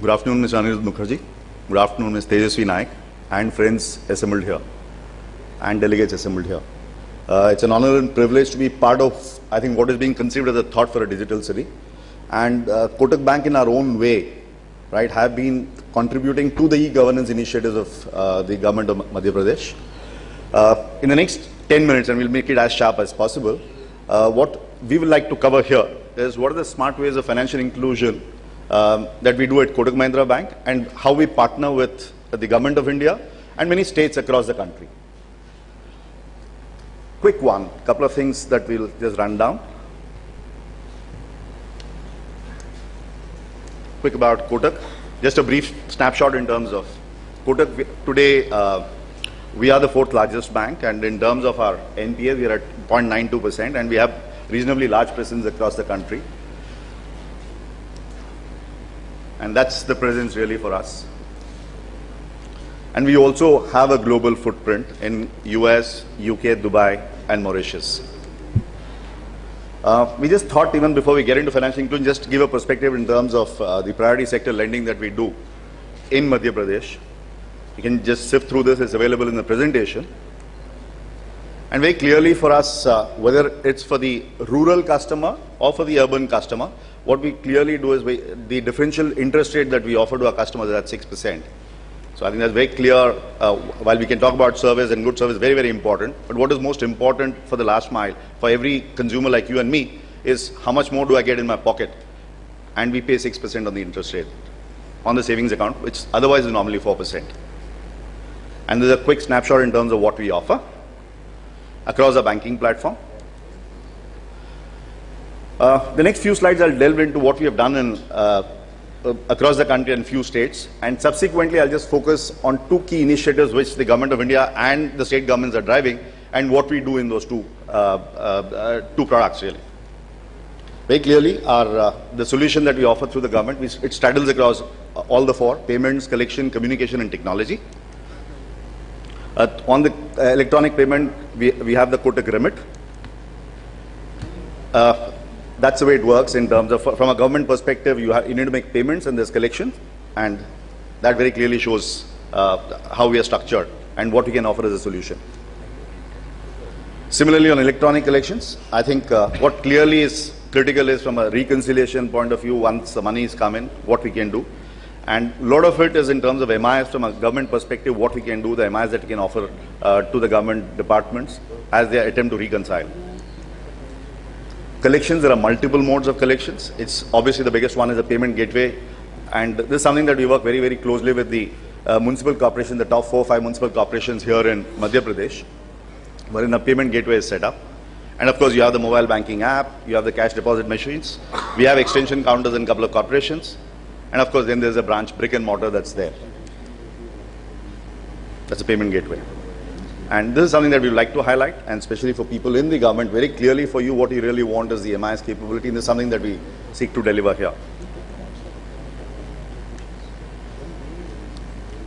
Good afternoon, Mr. Anirudh Mukherjee. Good afternoon, Ms. Tejasvi Naik, and friends assembled here, and delegates assembled here. It's an honor and privilege to be part of, I think, what is being conceived as a thought for a digital city. And Kotak Bank, in our own way, right, have been contributing to the e-governance initiatives of the government of Madhya Pradesh. In the next 10 minutes, and we'll make it as sharp as possible, what we would like to cover here is what are the smart ways of financial inclusion that we do at Kotak Mahindra Bank, and how we partner with the Government of India and many states across the country. Quick one, couple of things that we'll just run down. Quick about Kotak. Just a brief snapshot in terms of Kotak. Today, we are the 4th largest bank, and in terms of our NPA, we are at 0.92%, and we have reasonably large presence across the country. And that's the presence really for us. And we also have a global footprint in US, UK, Dubai, and Mauritius. We just thought, even before we get into financial inclusion, just to give a perspective in terms of the priority sector lending that we do in Madhya Pradesh. You can just sift through this, it's available in the presentation. And very clearly for us, whether it's for the rural customer or for the urban customer, what we clearly do is the differential interest rate that we offer to our customers is at 6%. So I think that's very clear. While we can talk about service and good service, very, very important. But what is most important for the last mile, for every consumer like you and me, is how much more do I get in my pocket? And we pay 6% on the interest rate on the savings account, which otherwise is normally 4%. And there's a quick snapshot in terms of what we offer across our banking platform. The next few slides I'll delve into what we have done in across the country and few states, and subsequently I'll just focus on 2 key initiatives which the Government of India and the state governments are driving, and what we do in those two products really. Very clearly, the solution that we offer through the government, it straddles across all the 4: payments, collection, communication, and technology. On the electronic payment, we have the Kotak Remit. That's the way it works in terms of, from a government perspective, you need to make payments and there's collection, and that very clearly shows how we are structured and what we can offer as a solution. Similarly, on electronic collections, I think what clearly is critical is from a reconciliation point of view, once the money is come in, what we can do. And a lot of it is in terms of MIS from a government perspective, what we can do, the MIS that we can offer to the government departments as they attempt to reconcile. Collections, there are multiple modes of collections. It's obviously the biggest one is the payment gateway, and this is something that we work very, very closely with the municipal corporation, the top 4 or 5 municipal corporations here in Madhya Pradesh, wherein a payment gateway is set up. And of course, you have the mobile banking app, you have the cash deposit machines, we have extension counters in a couple of corporations, and of course then there's a branch brick and mortar that's there. That's a payment gateway. And this is something that we would like to highlight, and especially for people in the government, very clearly for you, what you really want is the MIS capability, and this is something that we seek to deliver here.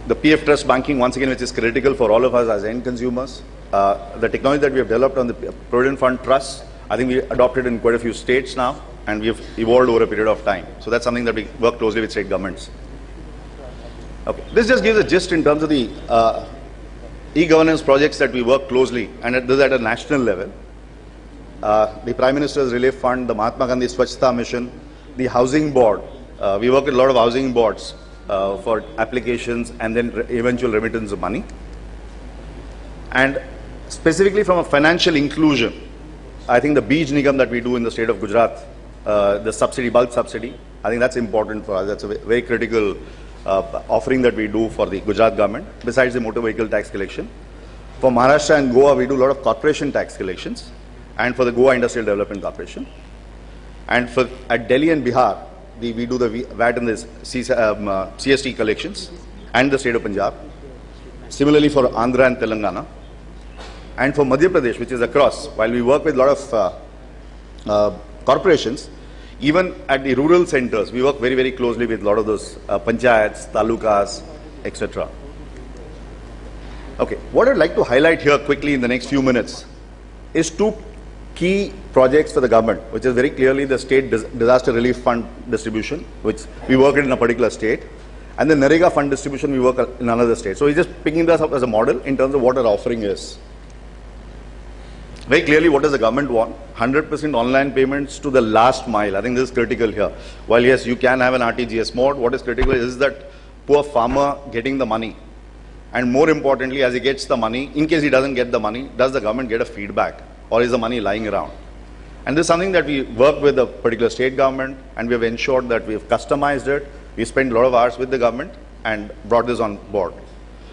The PF Trust banking, once again, which is critical for all of us as end consumers. The technology that we have developed on the Provident Fund Trust, I think we adopted in quite a few states now, and we have evolved over a period of time. So that's something that we work closely with state governments. Okay. This just gives a gist in terms of the e-governance projects that we work closely, and this is at a national level. The Prime Minister's Relief Fund, the Mahatma Gandhi Swachhta Mission, the Housing Board. We work with a lot of housing boards for applications and then eventual remittance of money. And specifically from a financial inclusion, I think the Beej Nigam that we do in the state of Gujarat, the subsidy, bulk subsidy, I think that's important for us. That's a very critical offering that we do for the Gujarat government, besides the motor vehicle tax collection. For Maharashtra and Goa, we do a lot of corporation tax collections, and for the Goa Industrial Development Corporation. And at Delhi and Bihar, we do the VAT and the CST collections, and the state of Punjab. Similarly for Andhra and Telangana. And for Madhya Pradesh, which is across, while we work with a lot of corporations, even at the rural centers, we work very, very closely with a lot of those panchayats, talukas, etc. Okay, what I'd like to highlight here quickly in the next few minutes is 2 key projects for the government, which is very clearly the state disaster relief fund distribution, which we work in a particular state, And the NREGA fund distribution, we work in another state. So we're just picking this up as a model in terms of what our offering is. Very clearly, what does the government want? 100% online payments to the last mile. I think this is critical here. While yes, you can have an RTGS mode, what is critical is that poor farmer getting the money. And more importantly, as he gets the money, in case he doesn't get the money, does the government get a feedback? Or is the money lying around? And this is something that we work with a particular state government, and we have ensured that we have customized it. We spent a lot of hours with the government and brought this on board.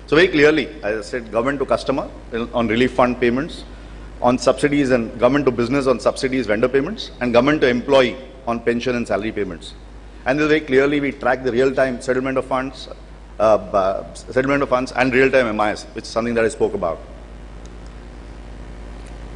So very clearly, as I said, government to customer on relief fund payments, on subsidies, and government to business on subsidies, vendor payments, and government to employee on pension and salary payments. And very clearly, we track the real-time settlement of funds, and real-time MIS, which is something that I spoke about.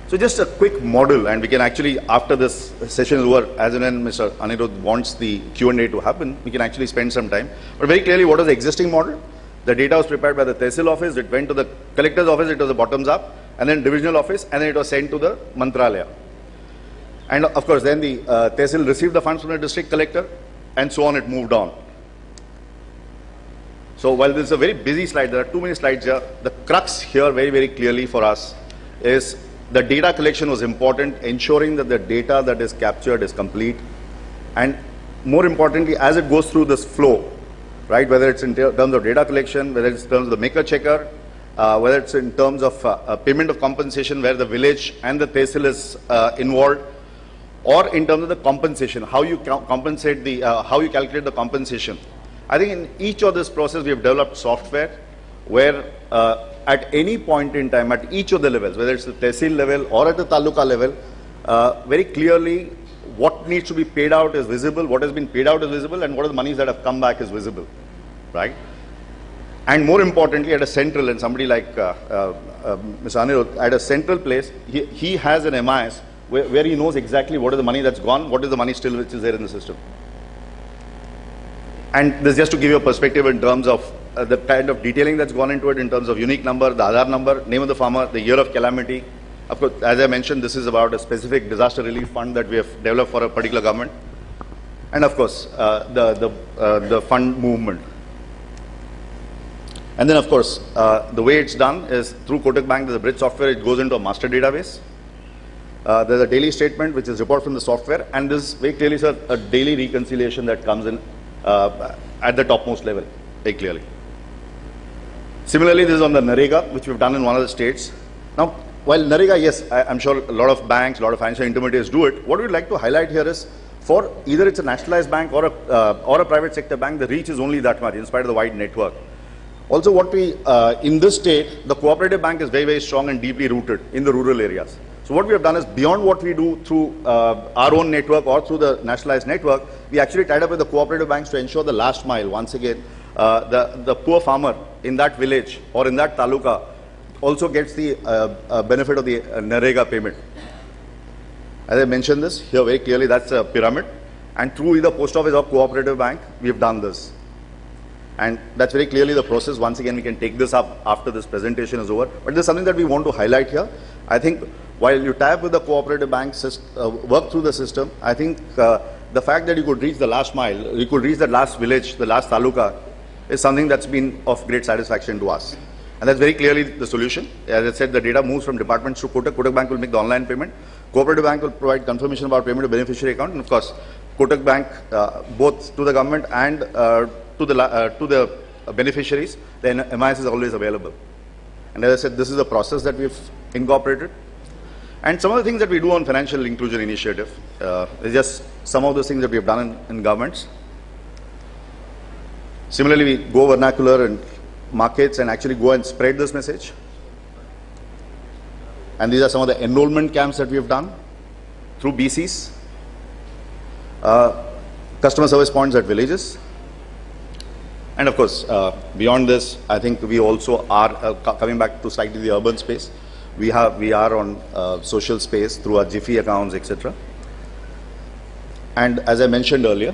So just a quick model, and we can actually, after this session is over, as and when Mr. Anirudh wants the Q&A to happen, we can actually spend some time. But very clearly, what was the existing model? The data was prepared by the Tehsil office, it went to the collector's office, it was a bottoms up, and then divisional office, and then it was sent to the Mantralaya. And of course, then the Tehsil received the funds from the district collector, and so on, it moved on. So while this is a very busy slide, there are too many slides here. The crux here very, very clearly for us is the data collection was important, ensuring that the data that is captured is complete. And more importantly, as it goes through this flow, right, whether it's in terms of data collection, whether it's in terms of the maker checker, whether it's in terms of payment of compensation where the village and the Tehsil is involved, or in terms of the compensation, how you compensate the, how you calculate the compensation. I think in each of this process, we have developed software where at any point in time, at each of the levels, whether it's the Tehsil level or at the Taluka level, very clearly what needs to be paid out is visible, what has been paid out is visible, and what are the monies that have come back is visible, right? And more importantly, at a central, and somebody like Mr. Anirudh, at a central place, he has an MIS where he knows exactly what is the money that's gone, what is the money still which is there in the system. And this just to give you a perspective in terms of the kind of detailing that's gone into it in terms of unique number, the Aadhaar number, name of the farmer, the year of calamity. Of course, as I mentioned, this is about a specific disaster relief fund that we have developed for a particular government. And of course, the fund movement. And then of course, the way it's done is through Kotak Bank, there's a bridge software, it goes into a master database. There's a daily statement, which is report from the software, and this very clearly is a daily reconciliation that comes in at the topmost level, very clearly. Similarly, this is on the NREGA, which we've done in one of the states. Now, while NREGA, yes, I'm sure a lot of banks, a lot of financial intermediaries do it, what we'd like to highlight here is for either it's a nationalized bank or a private sector bank, the reach is only that much in spite of the wide network. Also, what we, in this state, the cooperative bank is very, very strong and deeply rooted in the rural areas. So what we have done is beyond what we do through our own network or through the nationalized network, we actually tied up with the cooperative banks to ensure the last mile, once again, the poor farmer in that village or in that taluka also gets the benefit of the NREGA payment. As I mentioned this, here very clearly that's a pyramid, and through either post office or cooperative bank, we have done this. And that's very clearly the process. Once again, we can take this up after this presentation is over. But there's something that we want to highlight here. I think while you tap with the cooperative banks, work through the system, I think the fact that you could reach the last mile, you could reach the last village, the last taluka, is something that's been of great satisfaction to us. And that's very clearly the solution. As I said, the data moves from departments to Kotak. Kotak Bank will make the online payment. Cooperative Bank will provide confirmation about payment to beneficiary account. And of course, Kotak Bank, both to the government and to the beneficiaries, the MIS is always available. And as I said, this is a process that we've incorporated. And some of the things that we do on financial inclusion initiative is just some of those things that we have done in governments. Similarly, we go vernacular and markets and actually go and spread this message. And these are some of the enrollment camps that we have done through BCs, customer service points at villages. And of course, beyond this, I think we also are coming back to slightly the urban space. We are on social space through our Jiffy accounts, etc. And as I mentioned earlier,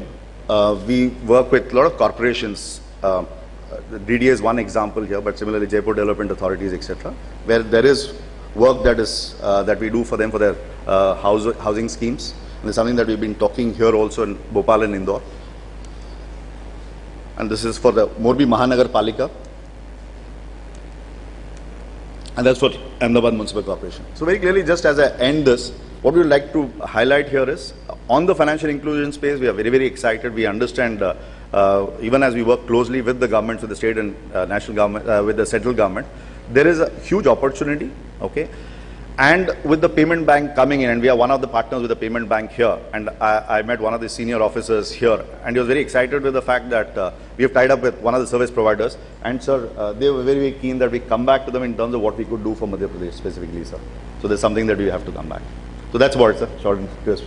we work with a lot of corporations. DDA is one example here, but similarly Jaipur Development Authorities, etc., where there is work that is that we do for them for their housing schemes. And it's something that we've been talking here also in Bhopal and Indore. and this is for the Morbi Mahanagar Palika, and that's for Ahmedabad Municipal Corporation. So very clearly, just as I end this, what we would like to highlight here is, on the financial inclusion space, we are very, very excited. We understand, even as we work closely with the government, with the state and national government, with the central government, there is a huge opportunity, okay? And with the payment bank coming in, and we are one of the partners with the payment bank here, and I met one of the senior officers here, and he was very excited with the fact that we have tied up with one of the service providers, and sir, they were very, very keen that we come back to them in terms of what we could do for Madhya Pradesh specifically, sir. So there's something that we have to come back. So that's about it, sir. Short and crisp.